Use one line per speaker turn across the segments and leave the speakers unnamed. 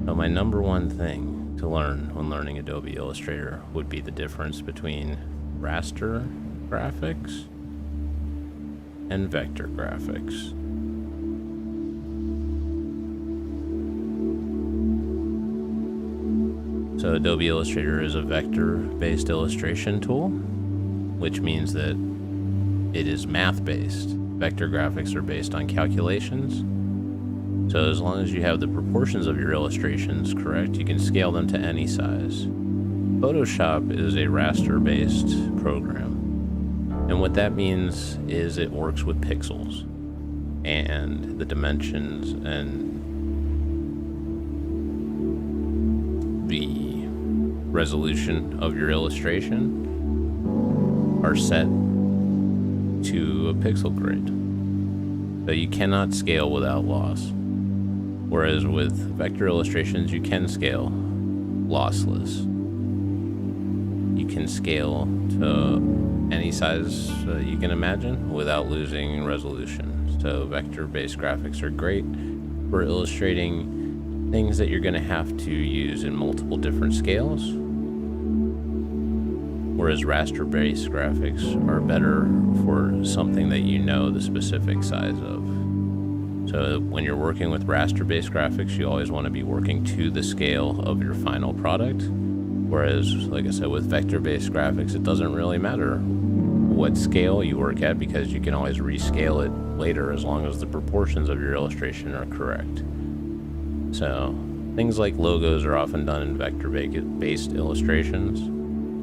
So my number one thing to learn when learning Adobe Illustrator would be the difference between raster graphics and vector graphics. So Adobe Illustrator is a vector-based illustration tool, which means that it is math-based. Vector graphics are based on calculations. So as long as you have the proportions of your illustrations correct, you can scale them to any size. Photoshop is a raster-based program. And what that means is it works with pixels and the dimensions and the resolution of your illustration are set to a pixel grid. So you cannot scale without loss. Whereas with vector illustrations, you can scale lossless. You can scale to any size you can imagine without losing resolution. So vector-based graphics are great for illustrating things that you're going to have to use in multiple different scales. Whereas raster-based graphics are better for something that you know the specific size of. So when you're working with raster-based graphics, you always want to be working to the scale of your final product. Whereas, like I said, with vector-based graphics, it doesn't really matter what scale you work at because you can always rescale it later as long as the proportions of your illustration are correct. So things like logos are often done in vector-based illustrations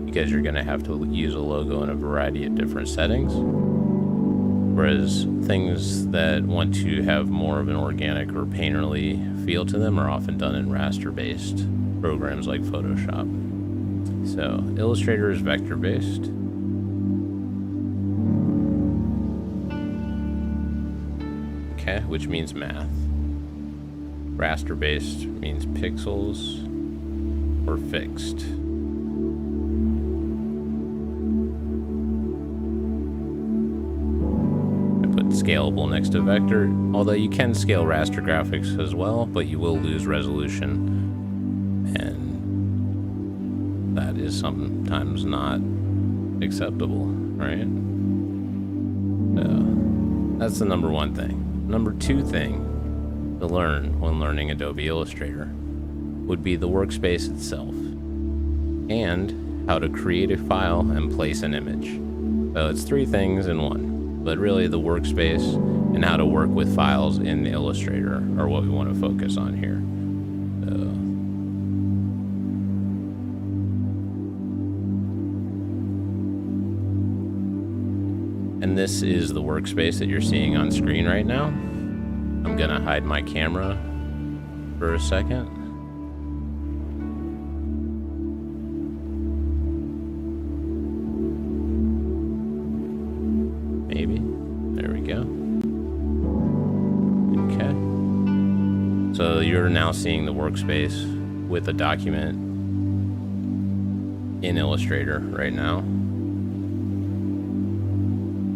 because you're going to have to use a logo in a variety of different settings. Whereas things that want to have more of an organic or painterly feel to them are often done in raster-based programs like Photoshop. So Illustrator is vector-based. Okay, which means math. Raster-based means pixels or fixed. Scalable next to vector, although you can scale raster graphics as well, but you will lose resolution, and that is sometimes not acceptable, right? So that's the number one thing. Number two thing to learn when learning Adobe Illustrator would be the workspace itself and how to create a file and place an image. So it's three things in one. But really the workspace and how to work with files in Illustrator are what we want to focus on here. And this is the workspace that you're seeing on screen right now. I'm gonna hide my camera for a second. Maybe. There we go. Okay. So you're now seeing the workspace with a document in Illustrator right now.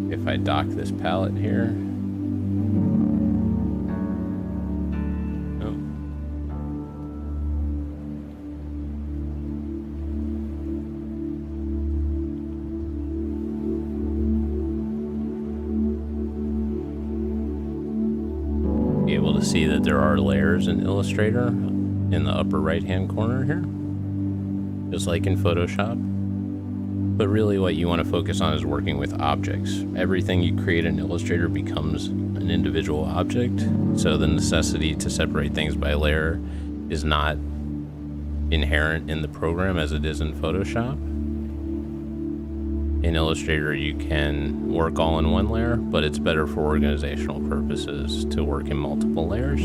If I dock this palette here. Able to see that there are layers in Illustrator in the upper right hand corner here, just like in Photoshop. But really what you want to focus on is working with objects. Everything you create in Illustrator becomes an individual object, so the necessity to separate things by layer is not inherent in the program as it is in Photoshop. In Illustrator, you can work all in one layer, but it's better for organizational purposes to work in multiple layers.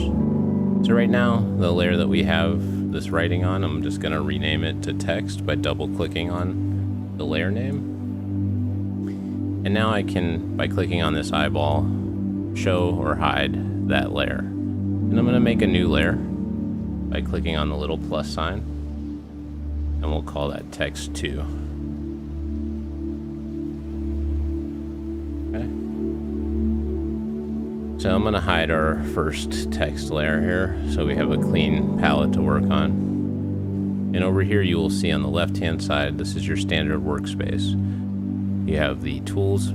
So right now, the layer that we have this writing on, I'm just going to rename it to text by double-clicking on the layer name. And now I can, by clicking on this eyeball, show or hide that layer. And I'm going to make a new layer by clicking on the little plus sign, and we'll call that text 2. So I'm going to hide our first text layer here so we have a clean palette to work on. And over here you will see on the left hand side, this is your standard workspace. You have the tools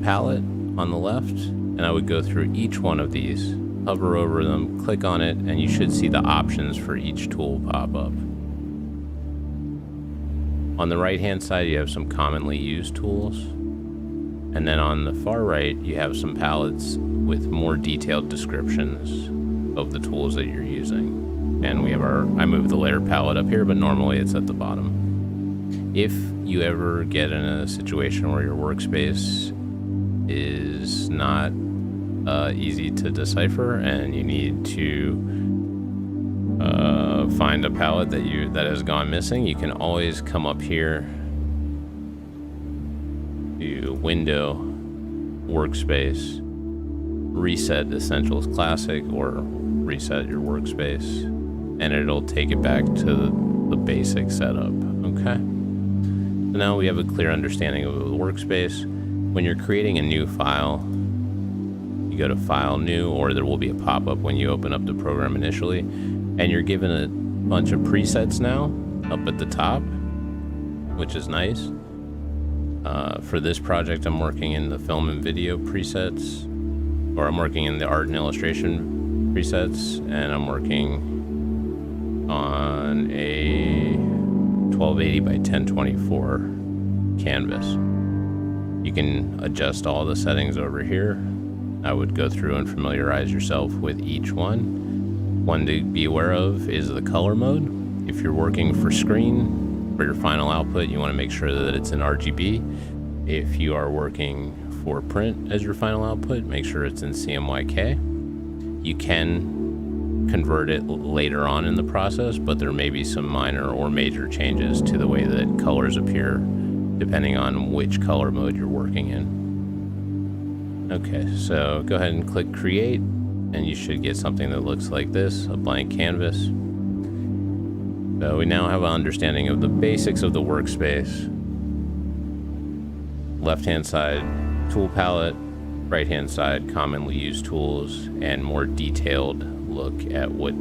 palette on the left, and I would go through each one of these, hover over them, click on it, and you should see the options for each tool pop up. On the right hand side you have some commonly used tools, and then on the far right you have some palettes with more detailed descriptions of the tools that you're using. And we have I moved the layer palette up here, but normally it's at the bottom. If you ever get in a situation where your workspace is not easy to decipher and you need to find a palette that has gone missing, you can always come up here to Window, Workspace, reset Essentials Classic, or reset your workspace, and it'll take it back to the basic setup. Okay, so now we have a clear understanding of the workspace. When you're creating a new file, you go to File, New, or there will be a pop-up when you open up the program initially, and you're given a bunch of presets now up at the top, which is nice. For this project, I'm working in the film and video presets, or I'm working in the art and illustration presets, and I'm working on a 1280 by 1024 canvas. You can adjust all the settings over here. I would go through and familiarize yourself with each one. One to be aware of is the color mode. If you're working for screen, for your final output, you want to make sure that it's in RGB. If you are working for print as your final output, make sure it's in CMYK. You can convert it later on in the process, but there may be some minor or major changes to the way that colors appear depending on which color mode you're working in. Okay, so go ahead and click Create, and you should get something that looks like this, a blank canvas. So we now have an understanding of the basics of the workspace. Left-hand side, tool palette, right-hand side, commonly used tools, and more detailed look at what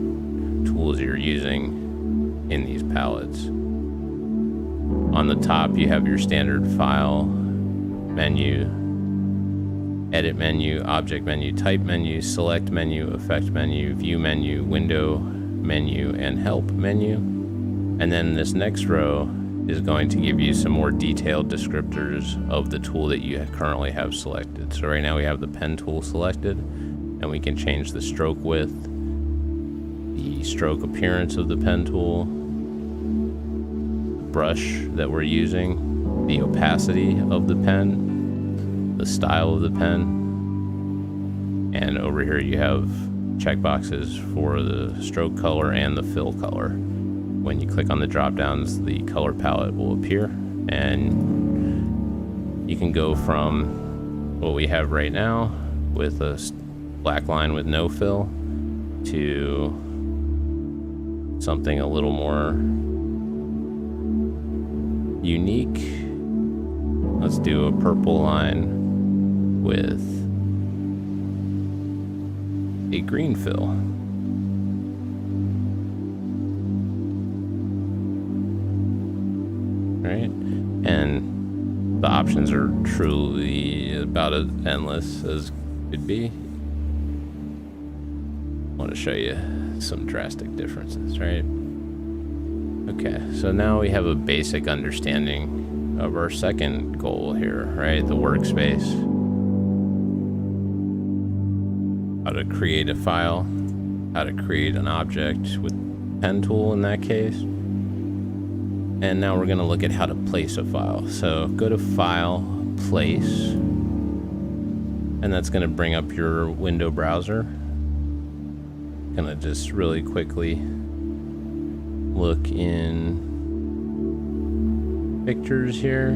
tools you're using in these palettes. On the top, you have your standard file menu, edit menu, object menu, type menu, select menu, effect menu, view menu, window menu, and help menu. And then this next row is going to give you some more detailed descriptors of the tool that you currently have selected. So right now we have the pen tool selected, and we can change the stroke width, the stroke appearance of the pen tool, the brush that we're using, the opacity of the pen, the style of the pen, and over here you have checkboxes for the stroke color and the fill color. When you click on the drop downs, the color palette will appear, and you can go from what we have right now with a black line with no fill to something a little more unique. Let's do a purple line with a green fill. Right? And the options are truly about as endless as could be. I want to show you some drastic differences, right? Okay, so now we have a basic understanding of our second goal here, right? The workspace. How to create a file, how to create an object with pen tool in that case. And now we're going to look at how to place a file. So go to File, Place, and that's going to bring up your window browser. Going to just really quickly look in pictures here.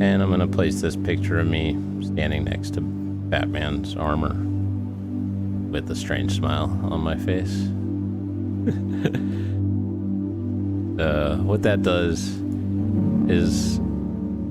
And I'm going to place this picture of me standing next to Batman's armor with a strange smile on my face. What that does is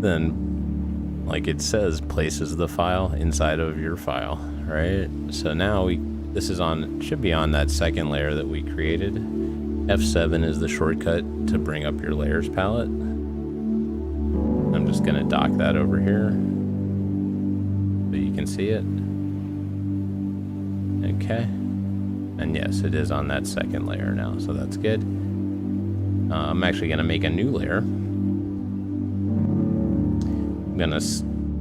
then like it says, places the file inside of your file, right? So now this is on, should be on that second layer that we created. F7 is the shortcut to bring up your layers palette. I'm just gonna dock that over here so you can see it. Okay. And yes, it is on that second layer now, so that's good. I'm actually gonna make a new layer. I'm gonna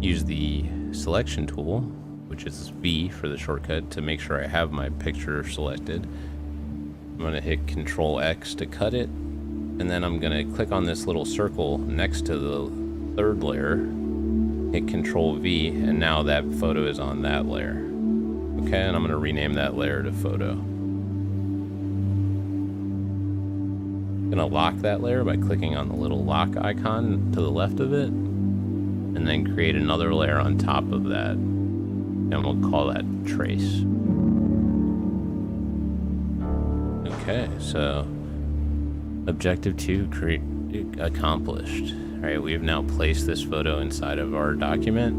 use the selection tool, which is V for the shortcut, to make sure I have my picture selected. I'm gonna hit Control X to cut it, and then I'm gonna click on this little circle next to the third layer, hit Control V, and now that photo is on that layer. Okay, and I'm gonna rename that layer to photo. I'm gonna lock that layer by clicking on the little lock icon to the left of it, and then create another layer on top of that, and we'll call that trace. Okay, so objective 2 accomplished. All right, we have now placed this photo inside of our document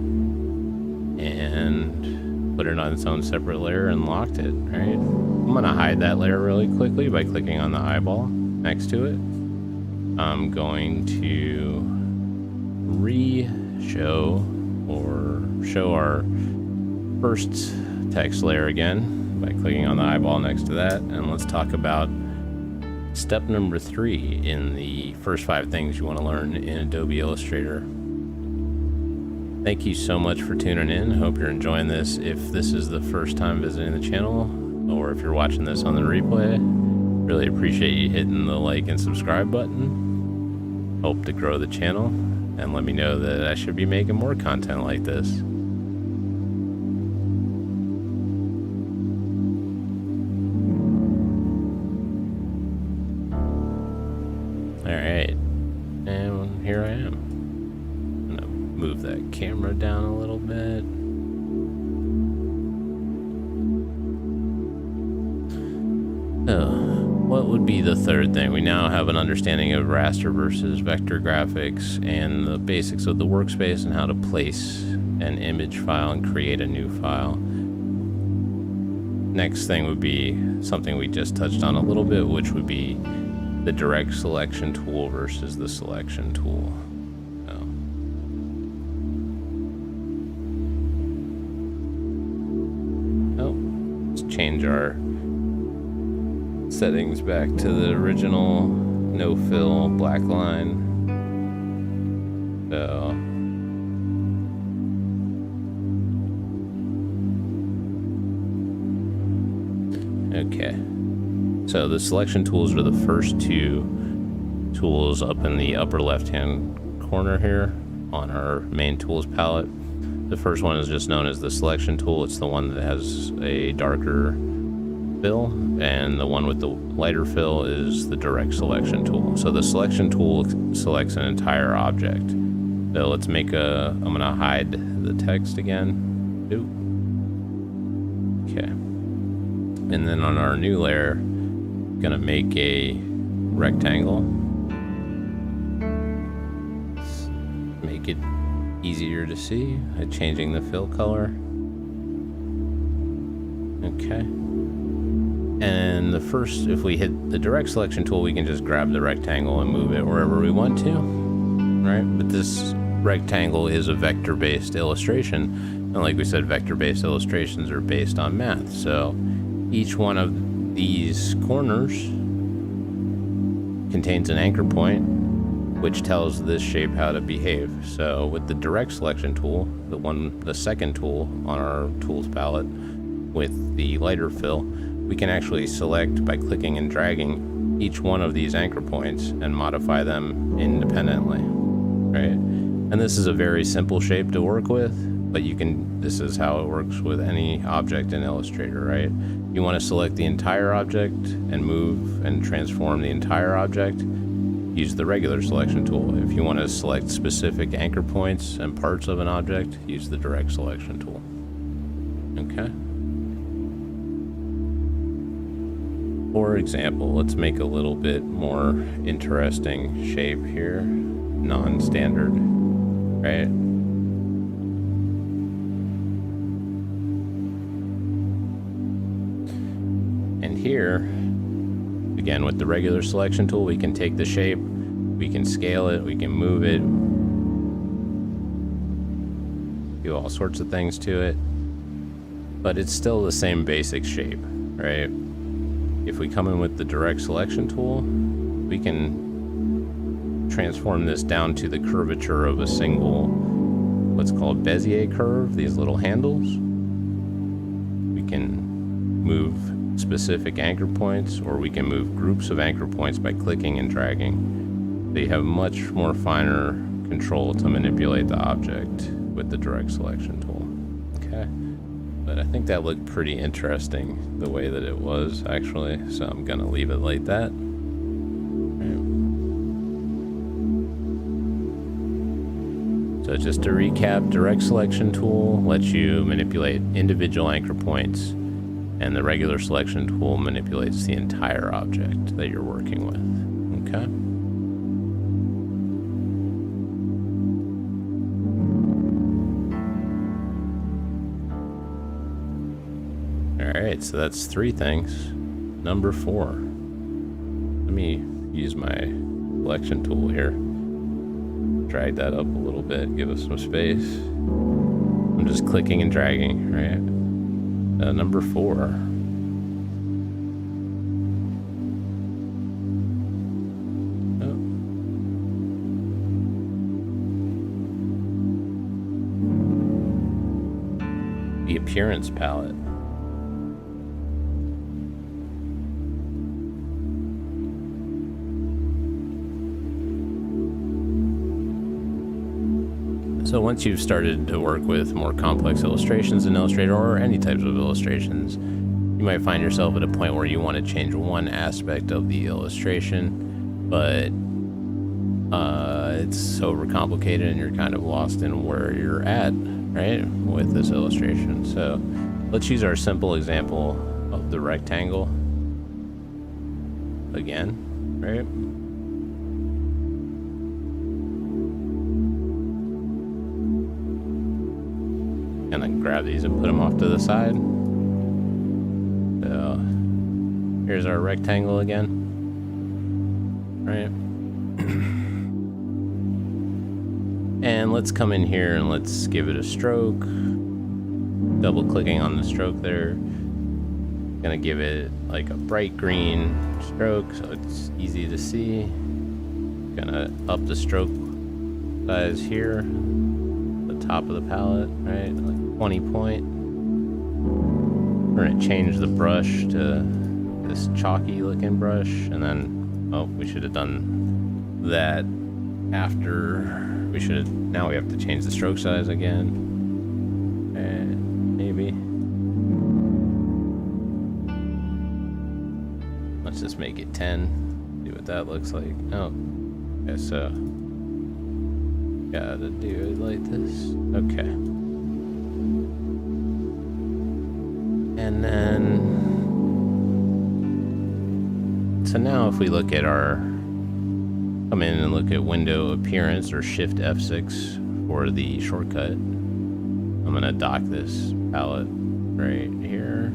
and put it on its own separate layer and locked it, right? I'm gonna hide that layer really quickly by clicking on the eyeball next to it. I'm going to show our first text layer again by clicking on the eyeball next to that, and let's talk about step number 3 in the first 5 things you want to learn in Adobe Illustrator. Thank you so much for tuning in. Hope you're enjoying this. If this is the first time visiting the channel, or if you're watching this on the replay, really appreciate you hitting the like and subscribe button. Hope to grow the channel, and let me know that I should be making more content like this. Alright, and here I am. I'm gonna move that camera down a little bit. What would be the third thing? We now have an understanding of raster versus vector graphics and the basics of the workspace and how to place an image file and create a new file. Next thing would be something we just touched on a little bit, which would be the direct selection tool versus the selection tool. Let's change our settings back to the original no fill black line. So okay, so the selection tools are the first 2 tools up in the upper left hand corner here on our main tools palette. The first one is just known as the selection tool. It's the one that has a darker fill, and the one with the lighter fill is the direct selection tool. So the selection tool selects an entire object. So let's make I'm gonna hide the text again. Ooh. Okay. And then on our new layer, I'm gonna make a rectangle. Make it easier to see by changing the fill color. Okay. And the first, if we hit the direct selection tool, we can just grab the rectangle and move it wherever we want to, right? But this rectangle is a vector-based illustration. And like we said, vector-based illustrations are based on math. So each one of these corners contains an anchor point, which tells this shape how to behave. So with the direct selection tool, the second tool on our tools palette with the lighter fill, we can actually select by clicking and dragging each one of these anchor points and modify them independently, right? And this is a very simple shape to work with, but this is how it works with any object in Illustrator, right? You want to select the entire object and move and transform the entire object, use the regular selection tool. If you want to select specific anchor points and parts of an object, use the direct selection tool. Okay. For example, let's make a little bit more interesting shape here, non-standard, right? here, again, with the regular selection tool, we can take the shape, we can scale it, we can move it, do all sorts of things to it, but it's still the same basic shape, right? If we come in with the direct selection tool, we can transform this down to the curvature of a single, what's called Bezier curve, these little handles. We can move specific anchor points, or we can move groups of anchor points by clicking and dragging. So you have much more finer control to manipulate the object with the direct selection tool. Okay, but I think that looked pretty interesting the way that it was actually, so I'm gonna leave it like that. So just to recap, direct selection tool lets you manipulate individual anchor points, and the regular selection tool manipulates the entire object that you're working with. Okay. Alright, so that's 3 things. Number 4. Let me use my selection tool here. Drag that up a little bit, give us some space. I'm just clicking and dragging, right? Number 4. Oh. The appearance palette. So once you've started to work with more complex illustrations in Illustrator, or any types of illustrations, you might find yourself at a point where you want to change one aspect of the illustration, but it's so overcomplicated and you're kind of lost in where you're at, right, with this illustration. So let's use our simple example of the rectangle again, right? Gonna grab these and put them off to the side. So here's our rectangle again, right? And let's come in here and let's give it a stroke. Double clicking on the stroke there. Gonna give it like a bright green stroke so it's easy to see. Gonna up the stroke size here, the top of the palette, right? Like 20 point. We're gonna change the brush to this chalky looking brush, and then, oh, we should have done that after. Now we have to change the stroke size again. And maybe. Let's just make it 10. See what that looks like. Oh, okay, so gotta do it like this. Okay. And then, so now if we look at come in and look at window appearance, or Shift F6 for the shortcut. I'm gonna dock this palette right here.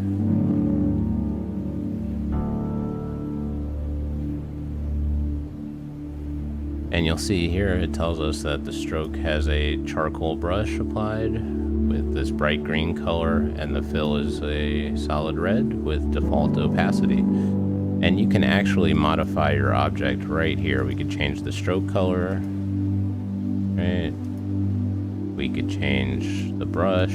And you'll see here it tells us that the stroke has a charcoal brush applied with this bright green color, and the fill is a solid red with default opacity. And you can actually modify your object right here. We could change the stroke color, right? We could change the brush.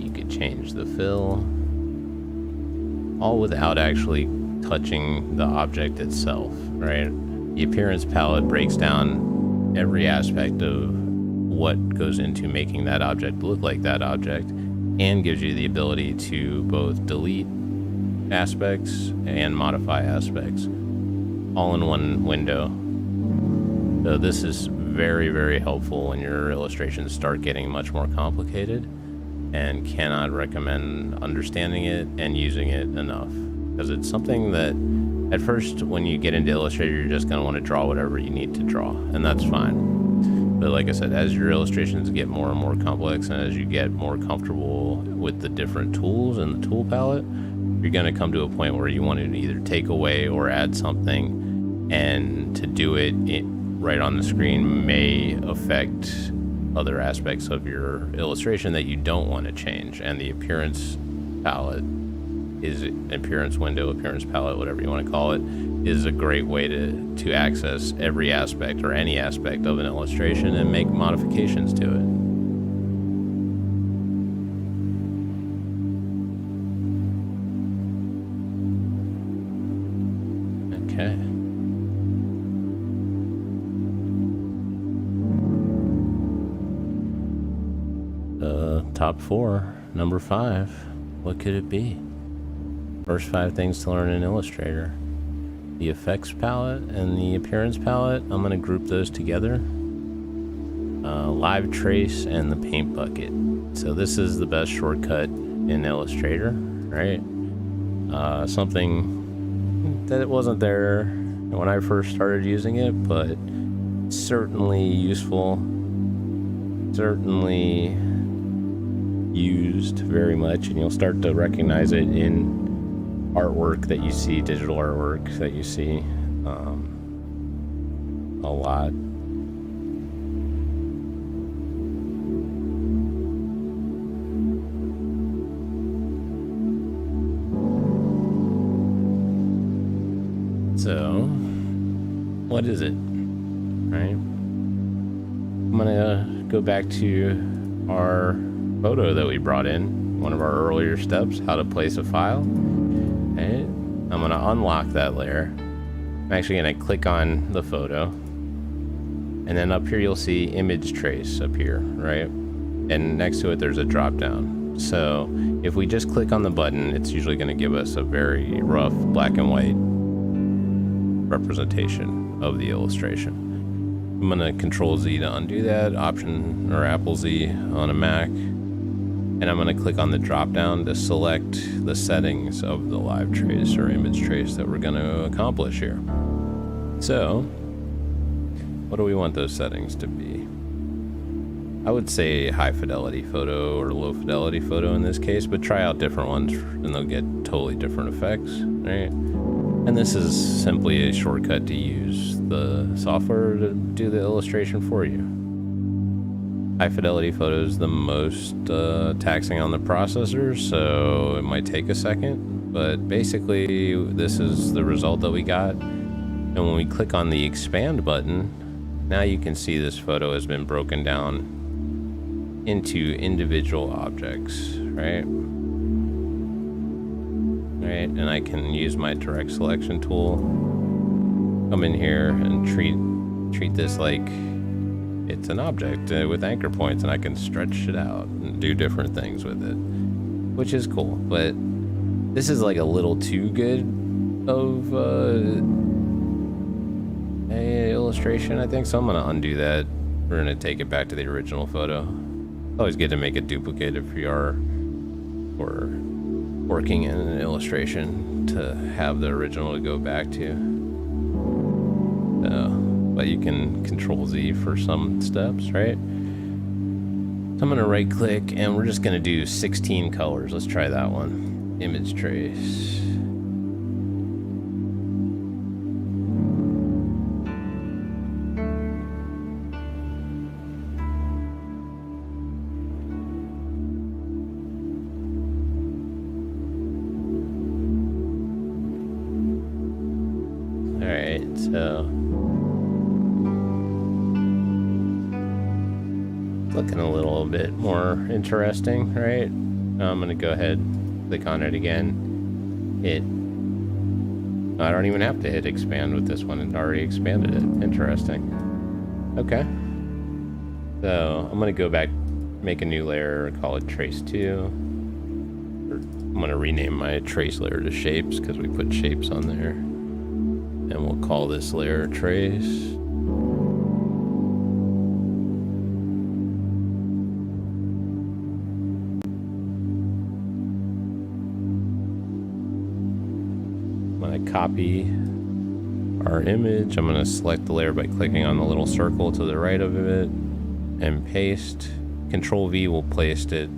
You could change the fill, all without actually touching the object itself, right? The appearance palette breaks down every aspect of what goes into making that object look like that object, and gives you the ability to both delete aspects and modify aspects all in one window. So this is very, very helpful when your illustrations start getting much more complicated, and cannot recommend understanding it and using it enough, because it's something that At first, when you get into Illustrator, you're just going to want to draw whatever you need to draw, and that's fine. But like I said, as your illustrations get more and more complex, and as you get more comfortable with the different tools and the tool palette, you're going to come to a point where you want to either take away or add something, and to do it right on the screen may affect other aspects of your illustration that you don't want to change. And the appearance palette is appearance window, appearance palette, whatever you want to call it, is a great way to access every aspect or any aspect of an illustration and make modifications to it. Okay. Top 4, number 5. What could it be? First 5 things to learn in Illustrator. The effects palette and the appearance palette, I'm going to group those together. Live trace and the paint bucket. So this is the best shortcut in Illustrator, right? Something that wasn't there when I first started using it, but certainly useful, certainly used very much, and you'll start to recognize it in artwork that you see, digital artwork that you see a lot. So, what is it? Right? I'm gonna go back to our photo that we brought in, one of our earlier steps, how to place a file. Okay. I'm going to unlock that layer. I'm actually going to click on the photo, and then up here you'll see image trace up here, right? And next to it there's a drop down. So if we just click on the button, it's usually going to give us a very rough black and white representation of the illustration. I'm going to Control Z to undo that, Option or Apple Z on a Mac. And I'm going to click on the drop down to select the settings of the live trace or image trace that we're going to accomplish here. So, what do we want those settings to be? I would say high fidelity photo or low fidelity photo in this case, but try out different ones and they'll get totally different effects, right? And this is simply a shortcut to use the software to do the illustration for you. High fidelity photo is the most taxing on the processor, so it might take a second, but basically this is the result that we got. And when we click on the expand button, now you can see this photo has been broken down into individual objects, right? Right, and I can use my direct selection tool, come in here and treat this like it's an object with anchor points, and I can stretch it out and do different things with it, which is cool. But this is like a little too good of a illustration, I think, so I'm gonna undo that. We're gonna take it back to the original photo. Always good to make a duplicate if you are working in an illustration to have the original to go back to. But you can Control Z for some steps, right? So I'm gonna right click and we're just gonna do 16 colors. Let's try that one. Image trace. All right, so looking a little bit more interesting, right? I'm gonna go ahead, click on it again. I don't even have to hit expand with this one. It already expanded it. Interesting. Okay. So I'm gonna go back, make a new layer, call it trace 2. I'm gonna rename my trace layer to shapes because we put shapes on there. And we'll call this layer trace. copy our image. I'm going to select the layer by clicking on the little circle to the right of it and paste. Control V will place it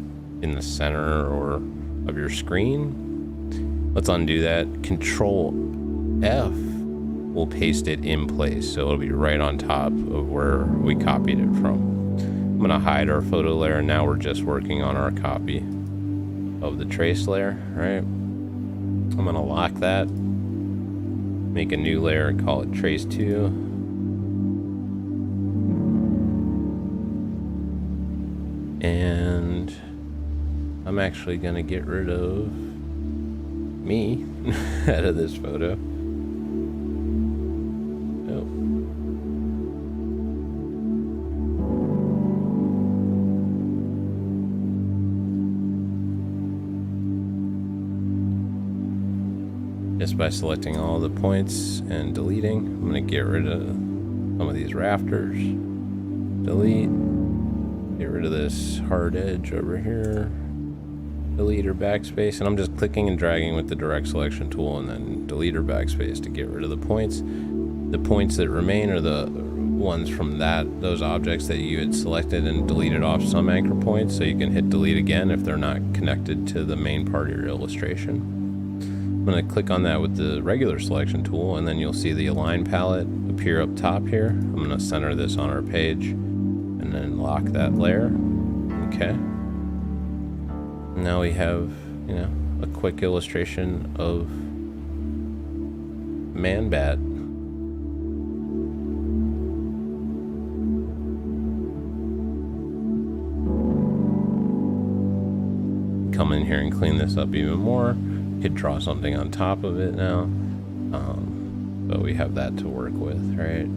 in the center or of your screen. Let's undo that. Control F will paste it in place, so it'll be right on top of where we copied it from. I'm going to hide our photo layer. Now we're just working on our copy of the trace layer, right? I'm going to lock that, make a new layer and call it trace 2. And I'm actually going to get rid of me out of this photo. Just by selecting all the points and deleting. I'm going to get rid of some of these rafters. Delete. Get rid of this hard edge over here. Delete or backspace. And I'm just clicking and dragging with the direct selection tool and then delete or backspace to get rid of the points. The points that remain are the ones from those objects that you had selected and deleted off some anchor points, so you can hit delete again if they're not connected to the main part of your illustration. I'm going to click on that with the regular selection tool, and then you'll see the align palette appear up top here. I'm going to center this on our page and then lock that layer. Okay. Now we have, a quick illustration of Man-Bat. Come in here and clean this up even more. Could draw something on top of it now, but we have that to work with, right?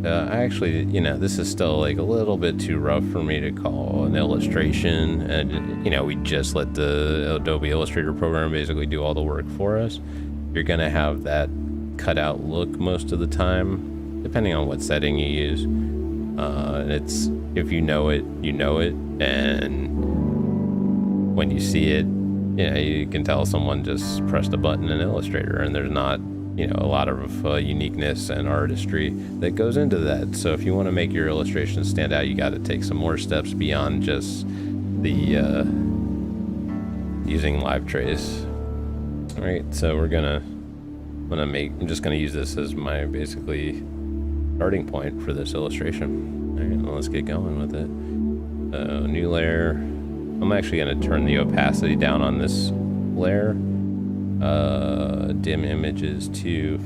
I actually, this is still like a little bit too rough for me to call an illustration, and we just let the Adobe Illustrator program basically do all the work for us. You're gonna have that cut out look most of the time, depending on what setting you use. It's, if you know it, and when you see it, you can tell someone just pressed a button in Illustrator, and there's not, a lot of uniqueness and artistry that goes into that. So if you want to make your illustrations stand out, you got to take some more steps beyond just the using live trace. All right, so I'm just gonna use this as my basically starting point for this illustration. All right, well, let's get going with it. New layer. I'm actually going to turn the opacity down on this layer. Dim images to,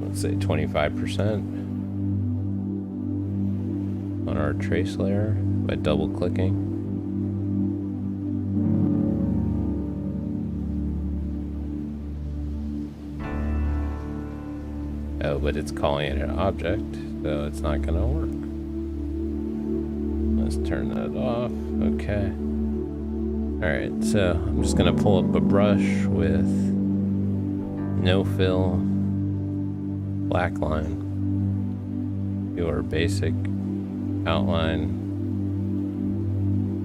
let's say, 25% on our trace layer by double clicking. Oh, but it's calling it an object, so it's not going to work. Let's turn that off. Okay. Alright, so I'm just going to pull up a brush with no fill, black line, do our basic outline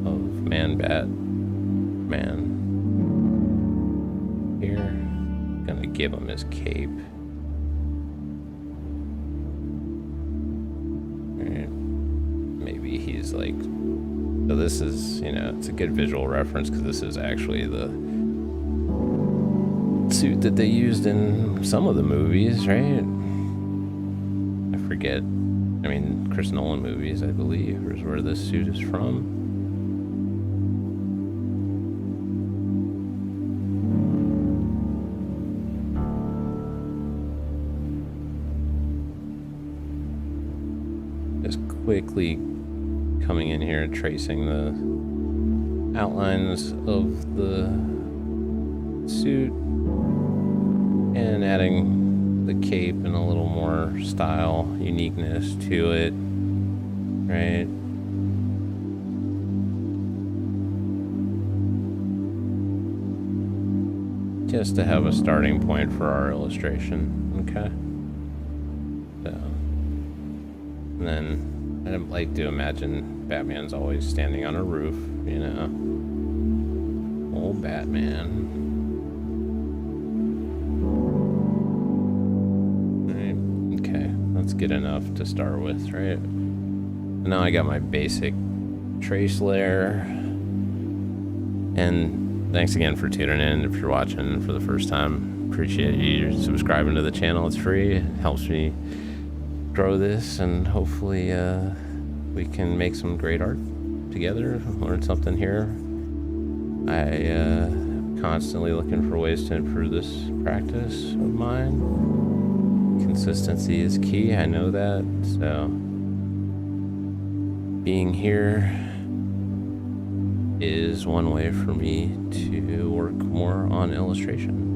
of Man-Bat, man. Here, going to give him his cape. Alright, maybe he's like... So this is, it's a good visual reference because this is actually the suit that they used in some of the movies, right? I forget. Chris Nolan movies, I believe, is where this suit is from. Just quickly coming in here and tracing the outlines of the suit and adding the cape and a little more style uniqueness to it, right? Just to have a starting point for our illustration, okay? So, and then I'd like to imagine Batman's always standing on a roof, Old Batman. That's good enough to start with, right? Now I got my basic trace layer. And thanks again for tuning in. If you're watching for the first time, appreciate you subscribing to the channel. It's free. It helps me grow this, and hopefully we can make some great art together, learn something here. Constantly looking for ways to improve this practice of mine. Consistency is key, I know that, so being here is one way for me to work more on illustration.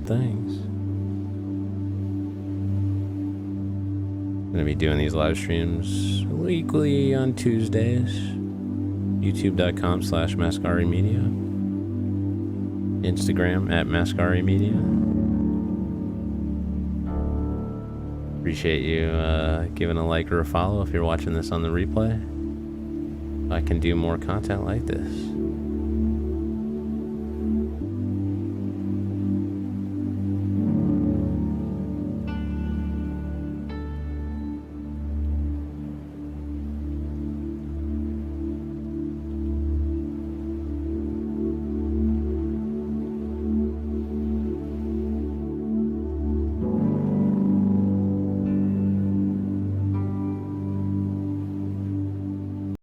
Thanks. Gonna be doing these live streams weekly on Tuesdays. YouTube.com/Mascari Media. Instagram @Mascari Media. Appreciate you giving a like or a follow if you're watching this on the replay. I can do more content like this.